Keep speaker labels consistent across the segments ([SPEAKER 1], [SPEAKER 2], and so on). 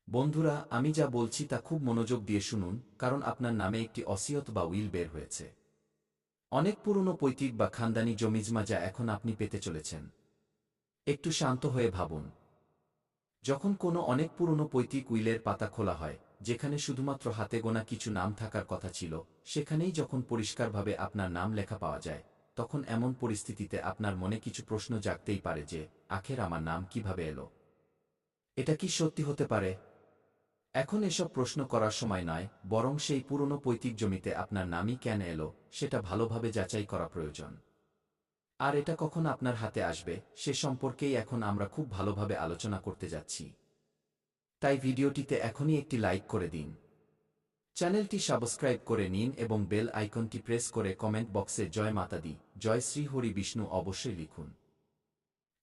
[SPEAKER 1] বন্ধুরা, আমি যা বলছি তা খুব মনোযোগ দিয়ে শুনুন, কারণ আপনার নামে একটি অসিয়ত বা উইল বের হয়েছে। অনেক পুরনো পৈতৃক বা খানদানি জমিজমা যা এখন আপনি পেতে চলেছেন। একটু শান্ত হয়ে ভাবুন। যখন কোনো অনেক পুরনো পৈতৃক উইলের পাতা খোলা হয়, যেখানে শুধুমাত্র হাতে গোনা কিছু নাম থাকার কথা ছিল, সেখানেই যখন পরিষ্কারভাবে আপনার নাম লেখা পাওয়া যায়, তখন এমন পরিস্থিতিতে আপনার মনে কিছু প্রশ্ন জাগতেই পারে যে, আখের আমার নাম কিভাবে এলো? এটা কি সত্যি হতে পারে? এখন এসব প্রশ্ন করার সময় নয়, বরং সেই পুরনো পৈতৃক জমিতে আপনার নামই কেন এলো, সেটা ভালোভাবে যাচাই করা প্রয়োজন। আর এটা কখন আপনার হাতে আসবে, সে সম্পর্কেই এখন আমরা খুব ভালোভাবে আলোচনা করতে যাচ্ছি। তাই ভিডিওটিতে এখনই একটি লাইক করে দিন। চ্যানেলটি সাবস্ক্রাইব করে নিন এবং বেল আইকনটি প্রেস করে কমেন্ট বক্সে জয় মাতা দি, জয় শ্রী হরি বিষ্ণু অবশ্যই লিখুন।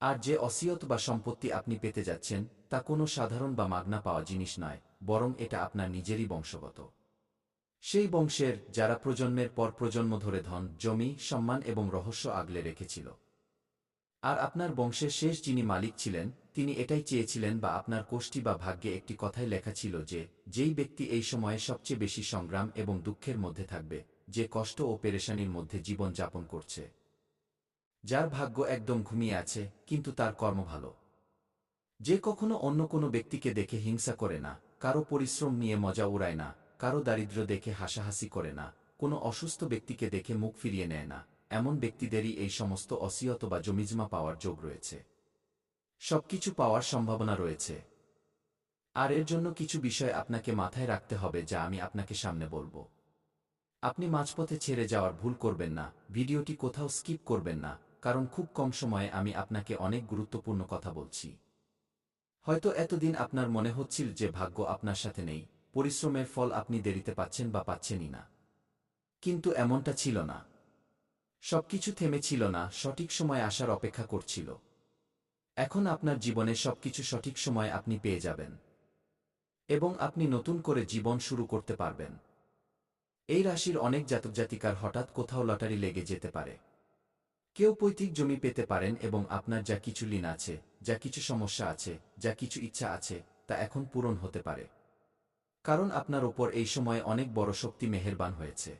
[SPEAKER 1] আর যে অসিয়ত বা সম্পত্তি আপনি পেতে যাচ্ছেন, তা কোনো সাধারণ বা মাগনা পাওয়া জিনিস নয়, বরং এটা আপনার নিজেরই বংশগত। সেই বংশের যারা প্রজন্মের পর প্রজন্ম ধরে ধন, জমি, সম্মান এবং রহস্য আগলে রেখেছিল। আর আপনার বংশের শেষ যিনি মালিক ছিলেন, তিনি এটাই চেয়েছিলেন, বা আপনার কোষ্ঠী বা ভাগ্যে একটি কথাই লেখা ছিল যে, যেই ব্যক্তি এই সময়ে সবচেয়ে বেশি সংগ্রাম এবং দুঃখের মধ্যে থাকবে, যে কষ্ট ও পেরেশানির মধ্যে জীবন যাপন করছে, যার ভাগ্য একদম ঘুমিয়ে আছে কিন্তু তার কর্ম ভালো, যে কখনো অন্য কোনো ব্যক্তিকে দেখে হিংসা করে না, কারো পরিশ্রম নিয়ে মজা উড়ায় না, কারো দারিদ্র্য দেখে হাসাহাসি করে না, কোনো অসুস্থ ব্যক্তিকে দেখে মুখ ফিরিয়ে নেয় না, এমন ব্যক্তিদেরই এই সমস্ত অসিয়ত বা জমিজমা পাওয়ার যোগ রয়েছে। সবকিছু পাওয়ার সম্ভাবনা রয়েছে। আর এর জন্য কিছু বিষয় আপনাকে মাথায় রাখতে হবে যা আমি আপনাকে সামনে বলবো। আপনি মাঝপথে ছেড়ে যাওয়ার ভুল করবেন না, ভিডিওটি কোথাও স্কিপ করবেন না, কারণ খুব কম সময়ে আমি আপনাকে অনেক গুরুত্বপূর্ণ কথা বলছি। হয়তো এতদিন আপনার মনে হচ্ছিল যে ভাগ্য আপনার সাথে নেই, পরিশ্রমের ফল আপনি দেরিতে পাচ্ছেন বা পাচ্ছেনই না। কিন্তু এমনটা ছিল না। সবকিছু থেমেছিল না, সঠিক সময় আসার অপেক্ষা করছিল। এখন আপনার জীবনে সবকিছু সঠিক সময় আপনি পেয়ে যাবেন। এবং আপনি নতুন করে জীবন শুরু করতে পারবেন। এই রাশির অনেক জাতক জাতিকার হঠাৎ কোথাও লটারি লেগে যেতে পারে। কেউ পৈতৃক জমি পেতে পারেন এবং আপনার যা কিছু ঋণ আছে, যা কিছু সমস্যা আছে, যা কিছু ইচ্ছা আছে, তা এখন পূরণ হতে পারে। কারণ আপনার ওপর এই সময় অনেক বড় শক্তি মেহেরবান হয়েছে।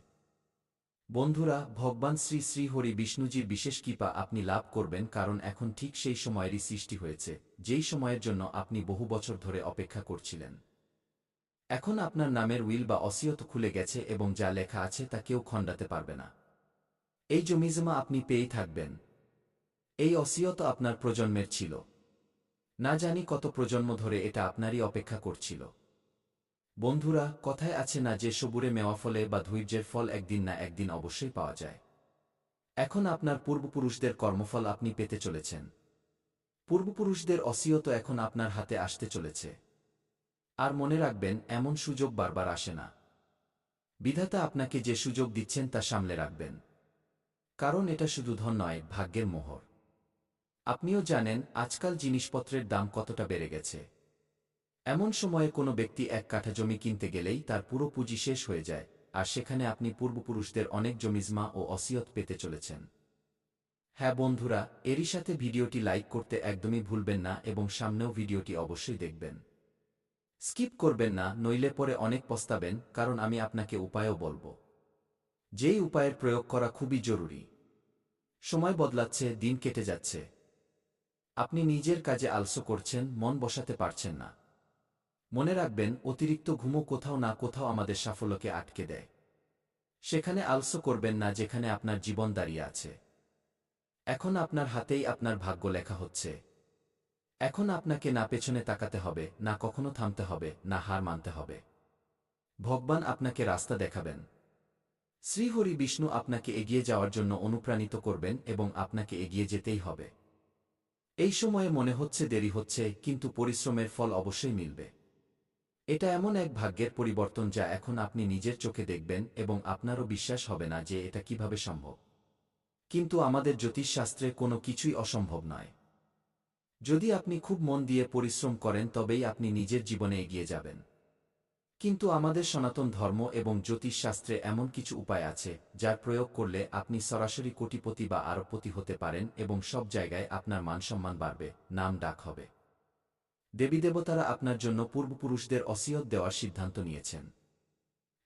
[SPEAKER 1] বন্ধুরা, ভগবান শ্রী শ্রী হরি বিষ্ণুজির বিশেষ কৃপা আপনি লাভ করবেন, কারণ এখন ঠিক সেই সময়েরই সৃষ্টি হয়েছে, যেই সময়ের জন্য আপনি বহু বছর ধরে অপেক্ষা করছিলেন। এখন আপনার নামের উইল বা অসিয়ত খুলে গেছে এবং যা লেখা আছে তা কেউ খণ্ডাতে পারবে না। এই জমিজমা আপনি পেয়েই থাকবেন। এই অসিয়ত আপনার প্রজন্মের ছিল। না জানি কত প্রজন্ম ধরে এটা আপনারই অপেক্ষা করছিল। বন্ধুরা, কথায় আছে না যে সবুরে মেওয়া ফলে বা ধৈর্যের ফল একদিন না একদিন অবশ্যই পাওয়া যায়। এখন আপনার পূর্বপুরুষদের কর্মফল আপনি পেতে চলেছেন। পূর্বপুরুষদের অসিয়ত এখন আপনার হাতে আসতে চলেছে। আর মনে রাখবেন, এমন সুযোগ বারবার আসে না। বিধাতা আপনাকে যে সুযোগ দিচ্ছেন তা সামলে রাখবেন। কারণ এটা শুধু ধন নয়, ভাগ্যের মোহর। আপনিও জানেন আজকাল জিনিসপত্রের দাম কতটা বেড়ে গেছে। এমন সময়ে কোনো ব্যক্তি এক কাঠা জমি কিনতে গেলেই তার পুরো পুঁজি শেষ হয়ে যায়, আর সেখানে আপনি পূর্বপুরুষদের অনেক জমিজমা ও অসিয়ত পেতে চলেছেন। হ্যাঁ বন্ধুরা, এরই সাথে ভিডিওটি লাইক করতে একদমই ভুলবেন না এবং সামনেও ভিডিওটি অবশ্যই দেখবেন। স্কিপ করবেন না, নইলে পরে অনেক পস্তাবেন, কারণ আমি আপনাকে উপায়ও বলবো, যেই উপায়ের প্রয়োগ করা খুবই জরুরি। সময় বদলাচ্ছে, দিন কেটে যাচ্ছে। আপনি নিজের কাজে আলসো করছেন, মন বসাতে পারছেন না। মনে রাখবেন, অতিরিক্ত ঘুমও কোথাও না কোথাও আমাদের সাফল্যকে আটকে দেয়। সেখানে আলসো করবেন না যেখানে আপনার জীবন দাঁড়িয়ে আছে। এখন আপনার হাতেই আপনার ভাগ্য লেখা হচ্ছে। এখন আপনাকে না পেছনে তাকাতে হবে, না কখনো থামতে হবে, না হার মানতে হবে। ভগবান আপনাকে রাস্তা দেখাবেন। শ্রীহরি বিষ্ণু আপনাকে এগিয়ে যাওয়ার জন্য অনুপ্রাণিত করবেন এবং আপনাকে এগিয়ে যেতেই হবে। এই সময়ে মনে হচ্ছে দেরি হচ্ছে, কিন্তু পরিশ্রমের ফল অবশ্যই মিলবে। এটা এমন এক ভাগ্যের পরিবর্তন যা এখন আপনি নিজের চোখে দেখবেন এবং আপনারও বিশ্বাস হবে না যে এটা কিভাবে সম্ভব। কিন্তু আমাদের জ্যোতিষশাস্ত্রে কোনো কিছুই অসম্ভব নয়। যদি আপনি খুব মন দিয়ে পরিশ্রম করেন তবেই আপনি নিজের জীবনে এগিয়ে যাবেন। কিন্তু আমাদের সনাতন ধর্ম এবং জ্যোতিষশাস্ত্রে এমন কিছু উপায় আছে যার প্রয়োগ করলে আপনি সরাসরি কোটিপতি বা আরবপতি হতে পারেন এবং সব জায়গায় আপনার মানসম্মান বাড়বে, নাম ডাক হবে। দেবীদেবতারা আপনার জন্য পূর্বপুরুষদের অসিয়ত দেওয়ার সিদ্ধান্ত নিয়েছেন।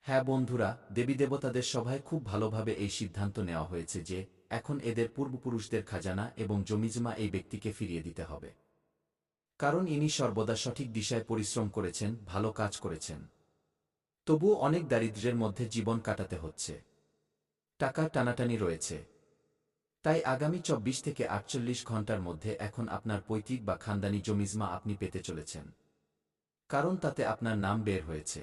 [SPEAKER 1] হ্যাঁ বন্ধুরা, দেবীদেবতাদের সভায় খুব ভালোভাবে এই সিদ্ধান্ত নেওয়া হয়েছে যে এখন এদের পূর্বপুরুষদের খাজানা এবং জমিজমা এই ব্যক্তিকে ফিরিয়ে দিতে হবে। কারণ ইনি সর্বদা সঠিক দিশায় পরিশ্রম করেছেন, ভালো কাজ করেছেন। তবুও অনেক দারিদ্র্যের মধ্যে জীবন কাটাতে হচ্ছে। টাকার টানাটানি রয়েছে। তাই আগামী ২৪ থেকে ৪৮ ঘণ্টার মধ্যে এখন আপনার পৈতৃক বা খানদানি জমিজমা আপনি পেতে চলেছেন। কারণ তাতে আপনার নাম বের হয়েছে।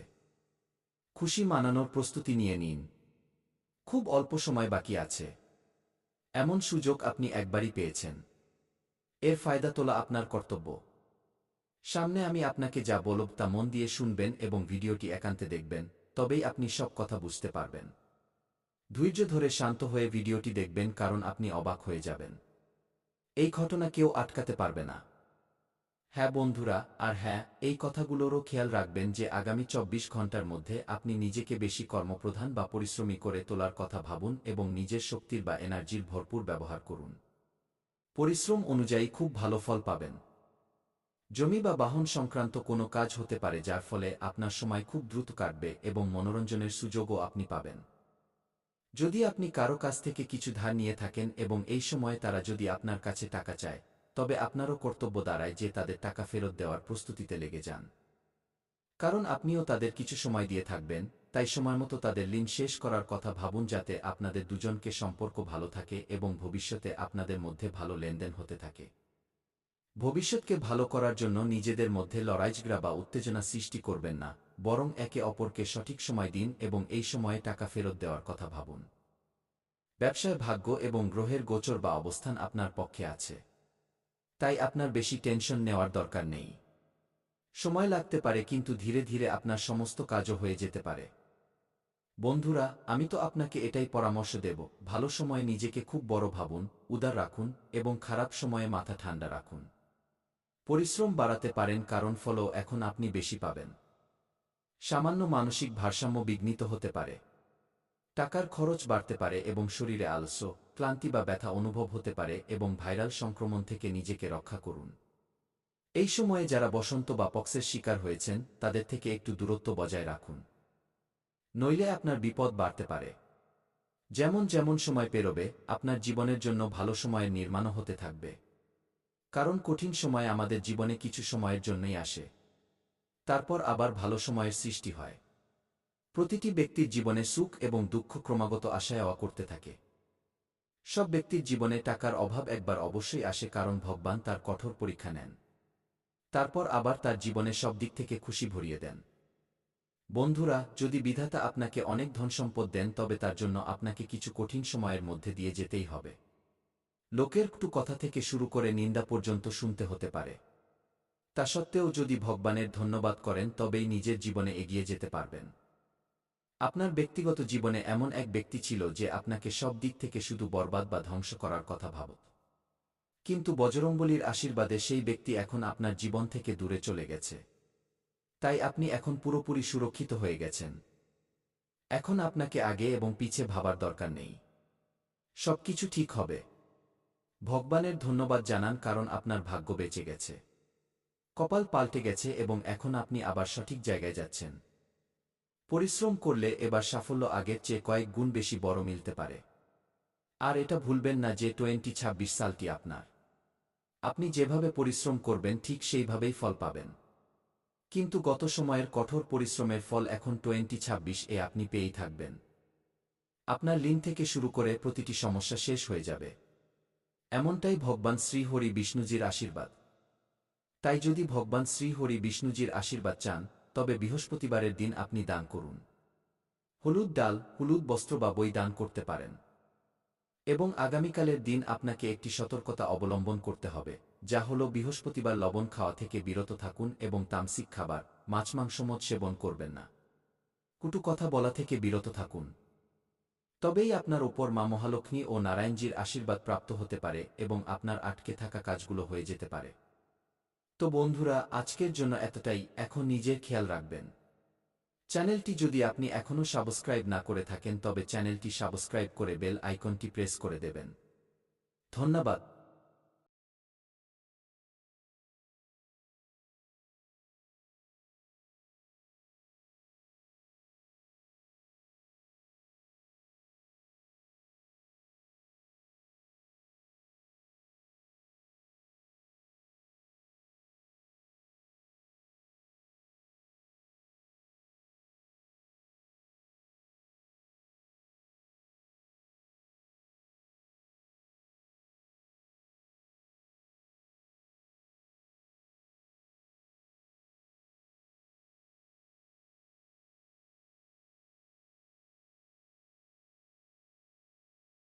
[SPEAKER 1] খুশি মানানোর প্রস্তুতি নিয়ে নিন। খুব অল্প সময় বাকি আছে। এমন সুযোগ আপনি একবারই পেয়েছেন। এর ফায়দা তোলা আপনার কর্তব্য। সামনে আমি আপনাকে যা বলব তা মন দিয়ে শুনবেন এবং ভিডিওটি একান্তে দেখবেন, তবেই আপনি সব কথা বুঝতে পারবেন। ধৈর্য ধরে শান্ত হয়ে ভিডিওটি দেখবেন, কারণ আপনি অবাক হয়ে যাবেন। এই ঘটনা কেউ আটকাতে পারবে না। হ্যাঁ বন্ধুরা, আর হ্যাঁ, এই কথাগুলোরও খেয়াল রাখবেন যে আগামী ২৪ ঘণ্টার মধ্যে আপনি নিজেকে বেশি কর্মপ্রধান বা পরিশ্রমী করে তোলার কথা ভাবুন এবং নিজের শক্তির বা এনার্জির ভরপুর ব্যবহার করুন। পরিশ্রম অনুযায়ী খুব ভালো ফল পাবেন। জমি বা বাহন সংক্রান্ত কোনো কাজ হতে পারে যার ফলে আপনার সময় খুব দ্রুত কাটবে এবং মনোরঞ্জনের সুযোগও আপনি পাবেন। যদি আপনি কারো কাছ থেকে কিছু ধার নিয়ে থাকেন এবং এই সময়ে তারা যদি আপনার কাছে টাকা চায়, তবে আপনারও কর্তব্য দাঁড়ায় যে তাদের টাকা ফেরত দেওয়ার প্রস্তুতিতে লেগে যান। কারণ আপনিও তাদের কিছু সময় দিয়ে থাকবেন, তাই সময়মতো তাদের ঋণ শেষ করার কথা ভাবুন, যাতে আপনাদের দুজনকে সম্পর্ক ভালো থাকে এবং ভবিষ্যতে আপনাদের মধ্যে ভালো লেনদেন হতে থাকে। ভবিষ্যৎকে ভালো করার জন্য নিজেদের মধ্যে লড়াইঝগড়া বা উত্তেজনা সৃষ্টি করবেন না, বরং একে অপরকে সঠিক সময় দিন এবং এই সময়ে টাকা ফেরত দেওয়ার কথা ভাবুন। ব্যবসায় ভাগ্য এবং গ্রহের গোচর বা অবস্থান আপনার পক্ষে আছে। তাই আপনার বেশি টেনশন নেওয়ার দরকার নেই। সময় লাগতে পারে, কিন্তু ধীরে ধীরে আপনার সমস্ত কাজও হয়ে যেতে পারে। বন্ধুরা, আমি তো আপনাকে এটাই পরামর্শ দেব, ভালো সময়ে নিজেকে খুব বড় ভাবুন, উদার রাখুন এবং খারাপ সময়ে মাথা ঠান্ডা রাখুন। পরিশ্রম বাড়াতে পারেন, কারণ ফলও এখন আপনি বেশি পাবেন। সামান্য মানসিক ভারসাম্য বিঘ্নিত হতে পারে। টাকার খরচ বাড়তে পারে এবং শরীরে আলস্য, ক্লান্তি বা ব্যথা অনুভব হতে পারে এবং ভাইরাল সংক্রমণ থেকে নিজেকে রক্ষা করুন। এই সময়ে যারা বসন্ত বা পক্সের শিকার হয়েছেন তাদের থেকে একটু দূরত্ব বজায় রাখুন। নইলে আপনার বিপদ বাড়তে পারে। যেমন যেমন সময় পেরোবে, আপনার জীবনের জন্য ভালো সময়ের নির্মাণও হতে থাকবে। কারণ কঠিন সময় আমাদের জীবনে কিছু সময়ের জন্যই আসে। তারপর আবার ভালো সময়ের সৃষ্টি হয়। প্রতিটি ব্যক্তির জীবনে সুখ এবং দুঃখ ক্রমাগত আশায় করতে থাকে। সব ব্যক্তির জীবনে টাকার অভাব একবার অবশ্যই আসে, কারণ ভগবান তার কঠোর পরীক্ষা নেন। তারপর আবার তার জীবনে সব দিক থেকে খুশি ভরিয়ে দেন। বন্ধুরা, যদি বিধাতা আপনাকে অনেক ধনসম্পদ দেন, তবে তার জন্য আপনাকে কিছু কঠিন সময়ের মধ্যে দিয়ে যেতেই হবে। লোকের কটু কথা থেকে শুরু করে নিন্দা পর্যন্ত শুনতে হতে পারে। তা সত্ত্বেও যদি ভগবানের ধন্যবাদ করেন, তবেই নিজের জীবনে এগিয়ে যেতে পারবেন। আপনার ব্যক্তিগত জীবনে এমন এক ব্যক্তি ছিল যে আপনাকে সব দিক থেকে শুধু বরবাদ বা ধ্বংস করার কথা ভাবত। কিন্তু বজরংবলীর আশীর্বাদে সেই ব্যক্তি এখন আপনার জীবন থেকে দূরে চলে গেছে। তাই আপনি এখন পুরোপুরি সুরক্ষিত হয়ে গেছেন। এখন আপনাকে আগে এবং পিছে ভাবার দরকার নেই। সবকিছু ঠিক হবে। ভগবানের ধন্যবাদ জানান, কারণ আপনার ভাগ্য বেঁচে গেছে। কপাল পাল্টে গেছে এবং এখন আপনি আবার সঠিক জায়গায় যাচ্ছেন। পরিশ্রম করলে এবার সাফল্য আগের চেয়ে কয়েক গুণ বেশি বড় মিলতে পারে। আর এটা ভুলবেন না যে 2026 সালটি আপনার। আপনি যেভাবে পরিশ্রম করবেন ঠিক সেইভাবেই ফল পাবেন। কিন্তু গত সময়ের কঠোর পরিশ্রমের ফল এখন 2026-এ আপনি পেয়েই থাকবেন। আপনার ঋণ থেকে শুরু করে প্রতিটি সমস্যা শেষ হয়ে যাবে। এমনটাই ভগবান শ্রী হরি বিষ্ণুজির আশীর্বাদ। তাই যদি ভগবান শ্রী হরি বিষ্ণুজির আশীর্বাদ চান, তবে বৃহস্পতিবারের দিন আপনি দান করুন। হলুদ ডাল, হলুদ বস্ত্র বা বই দান করতে পারেন। এবং আগামীকালের দিন আপনাকে একটি সতর্কতা অবলম্বন করতে হবে, যা হল বৃহস্পতিবার লবণ খাওয়া থেকে বিরত থাকুন এবং তামসিক খাবার, মাছ মাংস মদ সেবন করবেন না। কটু কথা বলা থেকে বিরত থাকুন। তবেই আপনার ওপর মা মহালক্ষ্মী ও নারায়ণজির আশীর্বাদ প্রাপ্ত হতে পারে এবং আপনার আটকে থাকা কাজগুলো হয়ে যেতে পারে। তো বন্ধুরা, আজকের জন্য এতটাই। এখন নিজের খেয়াল রাখবেন। চ্যানেলটি যদি আপনি এখনও সাবস্ক্রাইব না করে থাকেন, তবে চ্যানেলটি সাবস্ক্রাইব করে বেল আইকনটি প্রেস করে দেবেন। ধন্যবাদ।